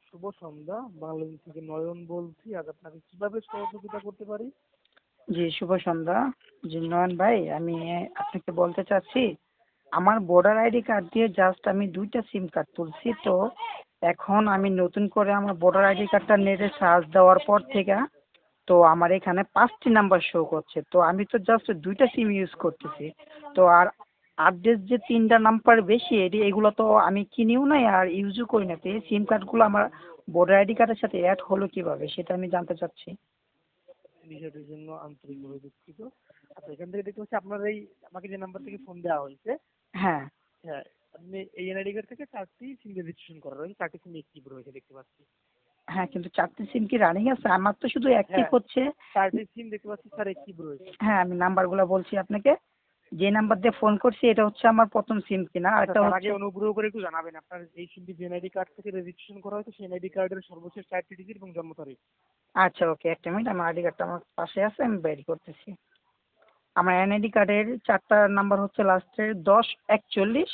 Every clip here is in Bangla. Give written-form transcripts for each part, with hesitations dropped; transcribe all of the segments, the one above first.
শুভ সন্ধ্যা, বাংলাদেশ থেকে নয়ন বলছি। আজ আপনাকে কিভাবে সহযোগিতা করতে পারি? জি, শুভ সন্ধ্যা। জি, নয়ন ভাই, আমি আপনাকে বলতে চাচ্ছি, আমার ভোটার আইডি কার্ড দিয়ে জাস্ট আমি 2টা সিম কার্ড তুলছি। তো এখন আমি নতুন করে আমার ভোটার আইডি কার্ডটা নেটে সার্চ দেওয়ার পর থেকে তো আমার এখানে 5টি নাম্বার শো করছে। তো আমি তো জাস্ট 2টা সিম ইউজ করতেছি। তো আর আপডেট যে 3টা নাম্বার বেশি এগুলো তো আমি কিনিও নাই আর ইউজও করি না। তো এই সিম কার্ডগুলো আমার ভোটার আইডি কার্ডের সাথে অ্যাড হলো কিভাবে সেটা আমি জানতে চাচ্ছি। বিষয়টির জন্য আন্তরিকভাবে দুঃখিত। আচ্ছা, এখান থেকে দেখতে পাচ্ছি আপনার এই আমাকে যে নাম্বার থেকে ফোন দেওয়া হয়েছে, হ্যাঁ। হ্যাঁ, আপনি এই এনআইডি কার্ড থেকে 4টি সিম রেজিস্ট্রেশন করা রয়েছে, 4টি সিম অ্যাক্টিভ রয়েছে দেখতে পাচ্ছি। হ্যাঁ, কিন্তু 4টে সিম কি রানিং আছে? আমার তো শুধু অ্যাক্টিভ হ্যাঁ, হচ্ছে। 4টি সিম দেখতে পাচ্ছি স্যার অ্যাক্টিভ রয়েছে। হ্যাঁ, আমি নাম্বারগুলো বলছি আপনাকে। যে নাম্বার দিয়ে ফোন করছি এটা হচ্ছে আমার প্রথম সিম কিনা, আচ্ছা, আরেকটা তার হচ্ছে। আগে অনুগ্রহ করে একটু জানাবেন আপনার এই সিমটি যে এনআইডি কার্ড থেকে রেজিস্ট্রেশন করা হয়েছে সেই এনআইডি কার্ডের সর্বশেষ 4টি ডিজিট এবং জন্ম তারিখ। আচ্ছা, ওকে, একটা মিনিট, আমার আইডি কার্ডটা আমার পাশে আছে, আমি বের করতেছি। আমার এনআইডি কার্ডের 4টা নাম্বার হচ্ছে লাস্টে 1041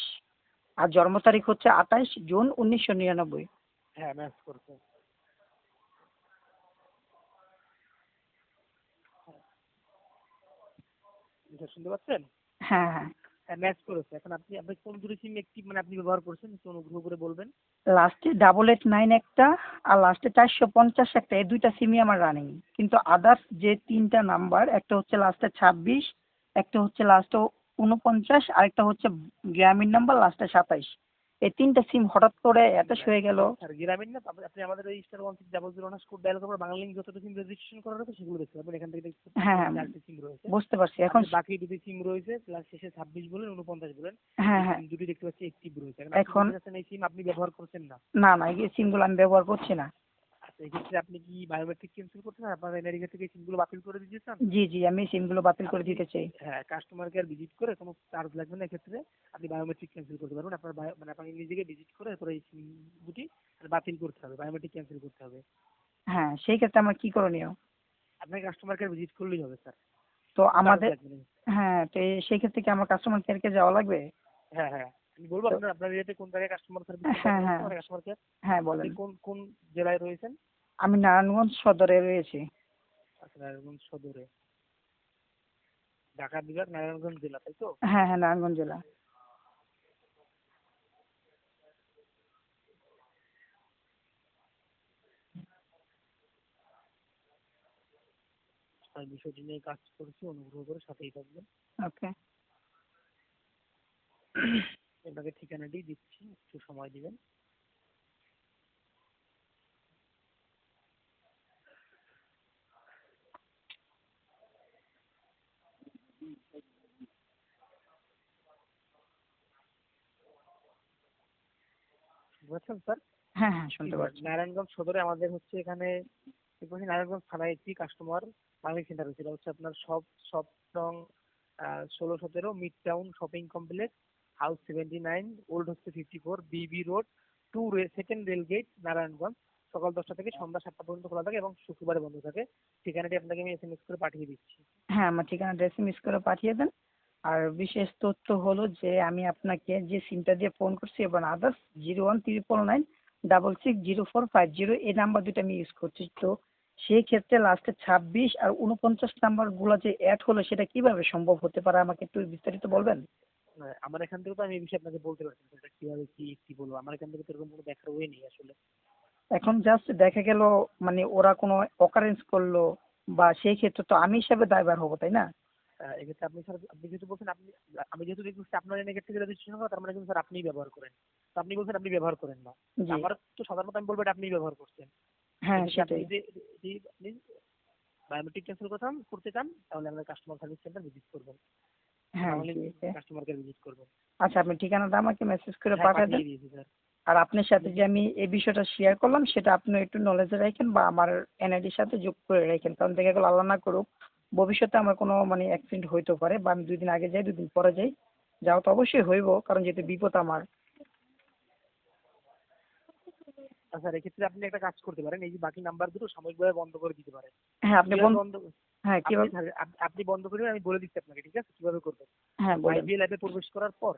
আর জন্ম তারিখ হচ্ছে 28 জুন 1999। হ্যাঁ, ম্যাচ করছে। এটা শুনতে পাচ্ছেন? হ্যাঁ, হ্যাঁ। হ্যাঁ, ম্যাচ করেছে। এখন আপনি আপনি কোন দুটি সিম অ্যাক্টিভ মানে আপনি ব্যবহার করছেন একটু অনুগ্রহ করে বলবেন। লাস্টে 889 একটা আর লাস্টে 450 একটা, এই 2টা সিমই আমার রানিং। কিন্তু আদার্স যে 3টা নাম্বার, একটা হচ্ছে লাস্টে 26, একটা হচ্ছে লাস্টে 49, আরেকটা হচ্ছে গ্রামীণ নাম্বার লাস্টে 27। এই 3টা সিম হঠাৎ করে অ্যাটাচ হয়ে গেল। স্যার গ্রামীণ না, আপনি আমাদের ওই *1600# কোড ডায়াল করার বাংলা লিঙ্ক যতটা সিম রেজিস্ট্রেশন করা রয়েছে সেগুলো দেখতে পাবেন। এখান থেকে দেখতে পাচ্ছেন হ্যাঁ, আপনার হ্যাঁ, 4টি সিম রয়েছে। বুঝতে পারছি এখন। আপনি বাকি দুটি সিম রয়েছে প্লাস শেষে 26 বলেন 49 বলেন, হ্যাঁ, এই হ্যাঁ। সিম দুটি দেখতে পাচ্ছি অ্যাক্টিভ রয়েছে। এখন আপনি এখন বলতে চাচ্ছেন এই সিম আপনি ব্যবহার করছেন না। না, না, এই সিমগুলো আমি ব্যবহার করছি না। আচ্ছা, এক্ষেত্রে আপনি কি বায়োমেট্রিক ক্যান্সেল করতে চান? আপনার এনআইডি কার্ড থেকে এই সিমগুলো বাতিল করে দিতে চান? জি, জি, আমি সিমগুলো বাতিল করে আপনি দিতে চাই। হ্যাঁ, কাস্টমার কেয়ার ভিজিট করে কোনো চার্জ লাগবে না। এক্ষেত্রে আপনি বায়োমেট্রিক ক্যান্সেল করতে পারবেন। আপনার মানে আপনাকে নিজেকে ভিজিট করে এরপরে এই সিম দুটি বাতিল করতে হবে, বায়োমেট্রিক ক্যান্সেল করতে হবে। হ্যাঁ, সেই ক্ষেত্রে আমার কি করণীয়? আপনাকে কাস্টমার কেয়ার ভিজিট করলেই হবে স্যার, তো কোনো চার্জ আমাদের, লাগবে না। হ্যাঁ, তো সেই ক্ষেত্রে কি আমার কাস্টমার কেয়ারকে যাওয়া লাগবে? হ্যাঁ, হ্যাঁ, আমি বলবো তো আপনার আপনার এরিয়াতে কোন জায়গায় কাস্টমার সার্ভিস সেন্টার হ্যাঁ, রয়েছে হ্যাঁ, মানে কাস্টমার কেয়ার। হ্যাঁ, আপনি বলেন। কোন কোন জেলায় রয়েছেন? আমি নারায়ণগঞ্জ সদরে রয়েছি। আচ্ছা, নারায়ণগঞ্জ সদরে, ঢাকা বিভাগ, নারায়ণগঞ্জ জেলা, তাই তো? হ্যাঁ, হ্যাঁ, নারায়ণগঞ্জ জেলা। আমি বিষয়টি নিয়ে কাজ করছি, অনুগ্রহ করে সাথেই থাকবেন। ওকে। আপনাকে ঠিকানাটি দিচ্ছি, একটু সময় দিবেন। বুঝতে পারছেন স্যার? হ্যাঁ, হ্যাঁ, জি শুনতে স্যার, পাচ্ছি। নারায়ণগঞ্জ সদরে আমাদের হচ্ছে এখানে দেখবেন নারায়ণগঞ্জ থানায় একটি কাস্টমার সার্ভিস সেন্টার রয়েছে। এটা হচ্ছে আপনার সব সব নং 16-17 mid town shopping complex, house 79, old হচ্ছে 54, BB road, 2 second rail gate, Narayanganj. সকাল 10টা থেকে সন্ধ্যা 7টা পর্যন্ত খোলা থাকে এবং শুক্রবারে বন্ধ থাকে। ঠিকানাটি আপনাকে আমি এসএমএস করে পাঠিয়ে দিচ্ছি। হ্যাঁ, আমার ঠিকানাটা এসএমএস করে পাঠিয়ে দেন। আর বিশেষ তথ্য হলো যে আমি আপনাকে যে সিমটা দিয়ে ফোন করছি এবং আদার্স 01 999 66 0450 এই নাম্বার দুটো আমি ইউজ করছি। তো সেই ক্ষেত্রে লাস্টে 26 আর 49 নাম্বারগুলো যে অ্যাড হলো সেটা কিভাবে সম্ভব হতে পারে আমাকে একটু বিস্তারিত বলবেন? আমার এখান থেকে তো আমি এই বিষয়ে আপনাকে বলতে পারছি না, এটা কিভাবে কি বলবো, আমার এখান থেকে তো এরকম কোনো দেখার ওয়ে নেই আসলে। এখন জাস্ট দেখা গেল মানে ওরা কোনো অকারেন্স করলো বা সেই ক্ষেত্রে তো আমি হিসাবে দায়বার হবো, তাই না? এক্ষেত্রে আপনি স্যার, আপনি যেহেতু বলছেন আপনি, আমি যেহেতু দেখছি আপনার এনে থেকে রেজিস্ট্রেশন করা, তার মানে কিন্তু স্যার আপনিই ব্যবহার করেন। তো আপনি বলছেন আপনি ব্যবহার করেন না, জি। আমার তো সাধারণত আমি বলবো এটা আপনিই ব্যবহার করছেন। হ্যাঁ, এক্ষেত্রে আপনি সেটাই। যদি যদি আপনি বায়োমেট্রিক ক্যান্সেল করতে চান তাহলে আমাদের কাস্টমার সার্ভিস সেন্টার ভিজিট করবেন, হ্যাঁ, বাংলালিংক ঠিক আছে। কাস্টমার কেয়ার ভিজিট করবেন। আচ্ছা, আপনি ঠিকানাটা আমাকে মেসেজ করে হ্যাঁ, পাঠিয়ে দেন। পাঠিয়ে দিয়েছি স্যার। আর আপনার সাথে যে আমি এই বিষয়টা শেয়ার করলাম সেটা আপনি একটু নলেজে রাখেন বা আমার এনআইডির সাথে যোগ করে রাখেন, কারণ দেখা গেল আল্লাহ না করুক ভবিষ্যতে আমার কোনো মানে অ্যাক্সিডেন্ট হইতে পারে বা আমি 2 দিন আগে যাই 2 দিন পরে যাই, যাওয়া তো অবশ্যই হইব, কারণ যেহেতু বিপদ আমার। স্যার এক্ষেত্রে আপনি একটা কাজ করতে পারেন, এই যে বাকি নাম্বার দুটো সাময়িকভাবে বন্ধ করে দিতে পারেন। হ্যাঁ, আপনি কিভাবে বন্ধ, হ্যাঁ, আপনি কিভাবে? আপনি বন্ধ করবেন আমি বলে দিচ্ছি আপনাকে, ঠিক আছে কিভাবে করবেন। হ্যাঁ, বলেন। মাইবিএল অ্যাপে প্রবেশ করার পর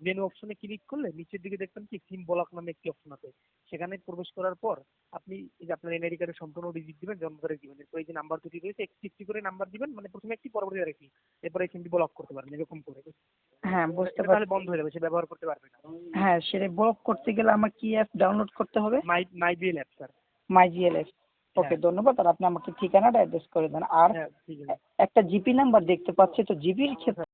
মেনু অপশনে ক্লিক করলে নিচের দিকে দেখবেন কি সিম ব্লক নামে একটি অপশন আছে, সেখানে প্রবেশ করার পর আপনি এই যে আপনার এনআইডি কার্ডের সম্পূর্ণ ডিজিট দিবেন, জন্ম তারিখ দিবেন, এরপর এই যে নাম্বার দুটি রয়েছে একটি একটি করে নাম্বার দিবেন, মানে প্রথমে একটি পরবর্তী আরেকটি, এরপর এই সিমটি ব্লক করতে পারবেন এরকম করে। হ্যাঁ, বুঝতে এটা তাহলে পারছি। বন্ধ হয়ে যাবে, সে ব্যবহার করতে পারবে না। হ্যাঁ, সেটা ব্লক করতে গেলে আমার কি অ্যাপ ডাউনলোড করতে হবে? My my BL app sir. My GLS. Okay, হ্যাঁ ধন্যবাদ। আর আপনি আমাকে ঠিকানাটা অ্যাড্রেস করে দেন। আর হ্যাঁ ঠিক আছে। একটা জিপি নাম্বার দেখতে পাচ্ছি, তো জিপির ক্ষেত্রে